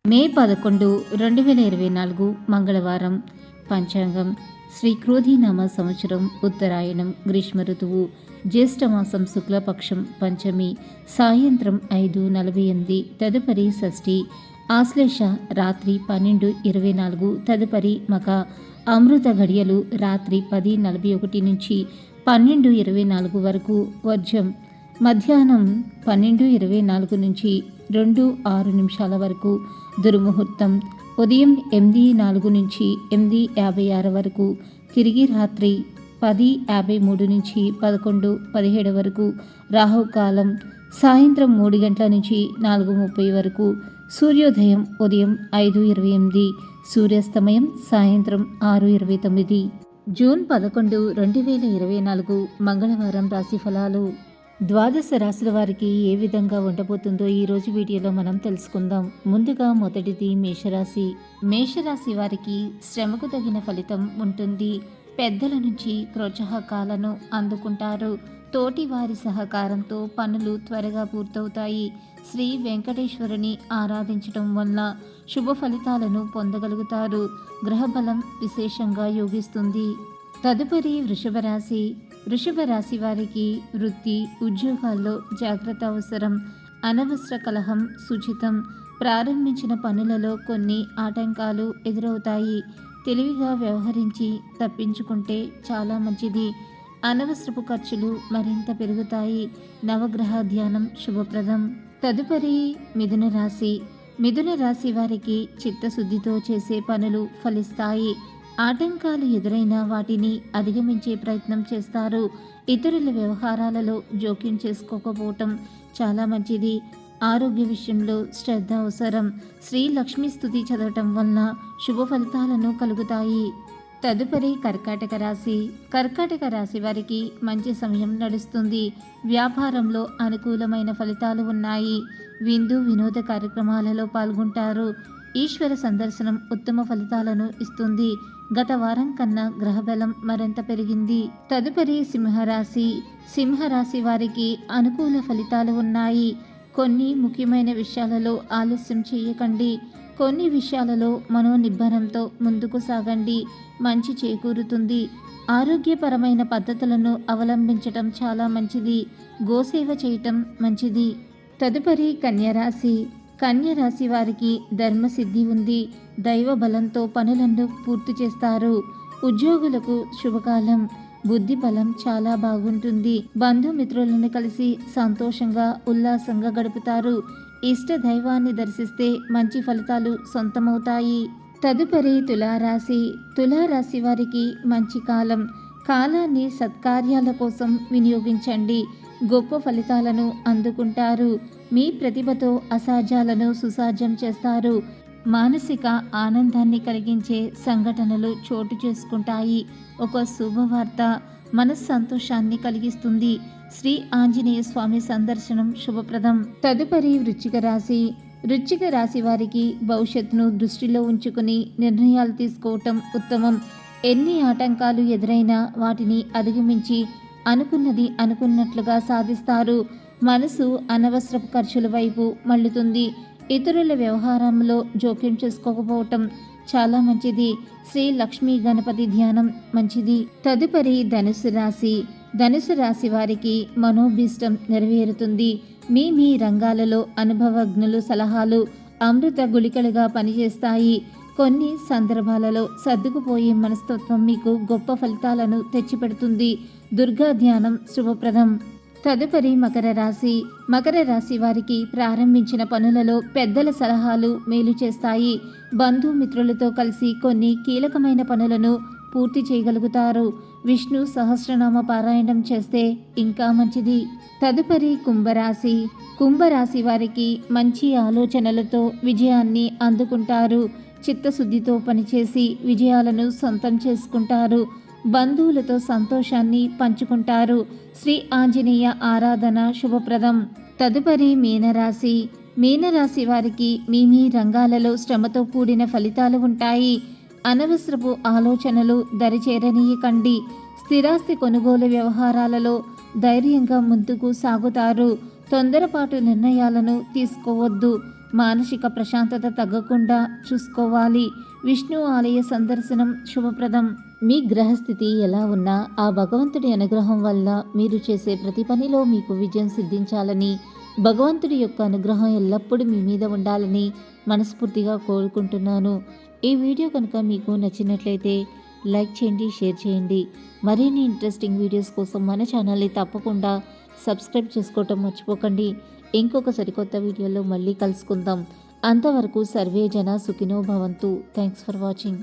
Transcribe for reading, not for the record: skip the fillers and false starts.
మే 11, 2024 మంగళవారం. పంచాంగం శ్రీ క్రోధీనామ సంవత్సరం, ఉత్తరాయణం, గ్రీష్మ ఋతువు, జ్యేష్ఠమాసం, శుక్లపక్షం, పంచమి, సాయంత్రం 5:48, తదుపరి షష్ఠి, ఆశ్లేష రాత్రి 12:24, తదుపరి మక. అమృత గడియలు రాత్రి 10:41 నుంచి 12:24 వరకు. వర్జం మధ్యాహ్నం 12:24 నుంచి 2:06 వరకు. దుర్ముహూర్తం ఉదయం 8:04 నుంచి 8:56 వరకు. తిరిగి రాత్రి 10:53 నుంచి 11:17 వరకు. రాహుకాలం సాయంత్రం 3 గంటల నుంచి 4:30 వరకు. సూర్యోదయం ఉదయం 5:28, సూర్యాస్తమయం సాయంత్రం 6:29. జూన్ 11, 2024 మంగళవారం. రాశి ఫలాలు. ద్వాదశ రాశుల వారికి ఏ విధంగా ఉండబోతుందో ఈరోజు వీడియోలో మనం తెలుసుకుందాం. ముందుగా మొదటిది మేషరాశి. మేషరాశి వారికి శ్రమకు తగిన ఫలితం ఉంటుంది. పెద్దల నుంచి ప్రోత్సాహకాలను అందుకుంటారు. తోటి వారి సహకారంతో పనులు త్వరగా పూర్తవుతాయి. శ్రీ వెంకటేశ్వరుని ఆరాధించడం వల్ల శుభ ఫలితాలను పొందగలుగుతారు. గ్రహబలం విశేషంగా యోగిస్తుంది. తదుపరి వృషభ రాశి. వృషభ రాశి వారికి వృత్తి, ఉద్యోగాల్లో జాగ్రత్త అవసరం. అనవసర కలహం సూచితం. ప్రారంభించిన పనులలో కొన్ని ఆటంకాలు ఎదురవుతాయి. తెలివిగా వ్యవహరించి తప్పించుకుంటే చాలా మంచిది. అనవసరపు ఖర్చులు మరింత పెరుగుతాయి. నవగ్రహ ధ్యానం శుభప్రదం. తదుపరి మిథున రాశి. మిథున రాశి వారికి చిత్తశుద్ధితో చేసే పనులు ఫలిస్తాయి. ఆటంకాలు ఎదురైనా వాటిని అధిగమించే ప్రయత్నం చేస్తారు. ఇతరుల వ్యవహారాలలో జోక్యం చేసుకోకపోవటం చాలా మంచిది. ఆరోగ్య విషయంలో శ్రద్ధ అవసరం. శ్రీ లక్ష్మీ స్తుతి చదవటం వలన శుభ ఫలితాలను కలుగుతాయి. తదుపరి కర్కాటక రాశి. కర్కాటక రాశి వారికి మంచి సమయం నడుస్తుంది. వ్యాపారంలో అనుకూలమైన ఫలితాలు ఉన్నాయి. విందు వినోద కార్యక్రమాలలో పాల్గొంటారు. ఈశ్వర సందర్శనం ఉత్తమ ఫలితాలను ఇస్తుంది. గత వారం కన్నా గ్రహబలం మరింత పెరిగింది. తదుపరి సింహరాశి. సింహరాశి వారికి అనుకూల ఫలితాలు ఉన్నాయి. కొన్ని ముఖ్యమైన విషయాలలో ఆలస్యం చేయకండి. కొన్ని విషయాలలో మనోనిబ్బరంతో ముందుకు సాగండి. మంచి చేకూరుతుంది. ఆరోగ్యపరమైన పద్ధతులను అవలంబించటం చాలా మంచిది. గోసేవ చేయటం మంచిది. తదుపరి కన్యరాశి. కన్యరాశి వారికి ధర్మసిద్ధి ఉంది. దైవ బలంతో పనులను పూర్తి చేస్తారు. ఉద్యోగులకు శుభకాలం. బుద్ధి బలం చాలా బాగుంటుంది. బంధుమిత్రులను కలిసి సంతోషంగా ఉల్లాసంగా గడుపుతారు. ఇష్ట దైవాన్ని దర్శిస్తే మంచి ఫలితాలు సొంతమవుతాయి. తదుపరి తులారాశి. తులారాశి వారికి మంచి కాలం. కాలాన్ని సత్కార్యాల కోసం వినియోగించండి. గొప్ప ఫలితాలను అందుకుంటారు. మీ ప్రతిభతో అసాధ్యాలను సుసాధ్యం చేస్తారు. మానసిక ఆనందాన్ని కలిగించే సంఘటనలు చోటు చేసుకుంటాయి. ఒక శుభవార్త మనస్సంతోషాన్ని కలిగిస్తుంది. శ్రీ ఆంజనేయ స్వామి సందర్శనం శుభప్రదం. తదుపరి వృశ్చిక రాశి. వృశ్చిక రాశి వారికి భవిష్యత్తును దృష్టిలో ఉంచుకుని నిర్ణయాలు తీసుకోవటం ఉత్తమం. ఎన్ని ఆటంకాలు ఎదురైనా వాటిని అధిగమించి అనుకున్నది అనుకున్నట్లుగా సాధిస్తారు. మనసు అనవసరపు ఖర్చుల వైపు మళ్ళుతుంది. ఇతరుల వ్యవహారంలో జోక్యం చేసుకోకపోవటం చాలా మంచిది. శ్రీ లక్ష్మీ గణపతి ధ్యానం మంచిది. తదుపరి ధనుసు రాశి. ధనుసు రాశి వారికి మనోభీష్టం నెరవేరుతుంది. మీ రంగాలలో అనుభవజ్ఞులు సలహాలు అమృత గుళికలుగా పనిచేస్తాయి. కొన్ని సందర్భాలలో సర్దుకుపోయే మనస్తత్వం మీకు గొప్ప ఫలితాలను తెచ్చిపెడుతుంది. దుర్గా ధ్యానం శుభప్రదం. తదుపరి మకర రాశి. మకర రాశి వారికి ప్రారంభించిన పనులలో పెద్దల సలహాలు మేలు చేస్తాయి. బంధుమిత్రులతో కలిసి కొన్ని కీలకమైన పనులను పూర్తి చేయగలుగుతారు. విష్ణు సహస్రనామ పారాయణం చేస్తే ఇంకా మంచిది. తదుపరి కుంభరాశి. కుంభరాశి వారికి మంచి ఆలోచనలతో విజయాన్ని అందుకుంటారు. చిత్తశుద్ధితో పనిచేసి విజయాలను సొంతం చేసుకుంటారు. బంధువులతో సంతోషాన్ని పంచుకుంటారు. శ్రీ ఆంజనేయ ఆరాధన శుభప్రదం. తదుపరి మీనరాశి. మీనరాశి వారికి మీ రంగాలలో శ్రమతో కూడిన ఫలితాలు ఉంటాయి. అనవసరపు ఆలోచనలు దరిచేరనీయకండి. స్థిరాస్తి కొనుగోలు వ్యవహారాలలో ధైర్యంగా ముందుకు సాగుతారు. తొందరపాటు నిర్ణయాలను తీసుకోవద్దు. మానసిక ప్రశాంతత తగ్గకుండా చూసుకోవాలి. విష్ణు ఆలయ సందర్శనం శుభప్రదం. మీ గ్రహస్థితి ఎలా ఉన్నా ఆ భగవంతుడి అనుగ్రహం వల్ల మీరు చేసే ప్రతి పనిలో మీకు విజయం సిద్ధించాలని, భగవంతుడి యొక్క అనుగ్రహం ఎల్లప్పుడూ మీ మీద ఉండాలని మనస్ఫూర్తిగా కోరుకుంటున్నాను. ఈ వీడియో కనుక మీకు నచ్చినట్లయితే లైక్ చేయండి, షేర్ చేయండి. మరిన్ని ఇంట్రెస్టింగ్ వీడియోస్ కోసం మన ఛానల్ని తప్పకుండా సబ్స్క్రైబ్ చేసుకోవటం మర్చిపోకండి. ఇంకొక సరికొత్త వీడియోలో మళ్ళీ కలుసుకుందాం. అంతవరకు సర్వే జన సుఖినో భవంతు. Thanks for watching.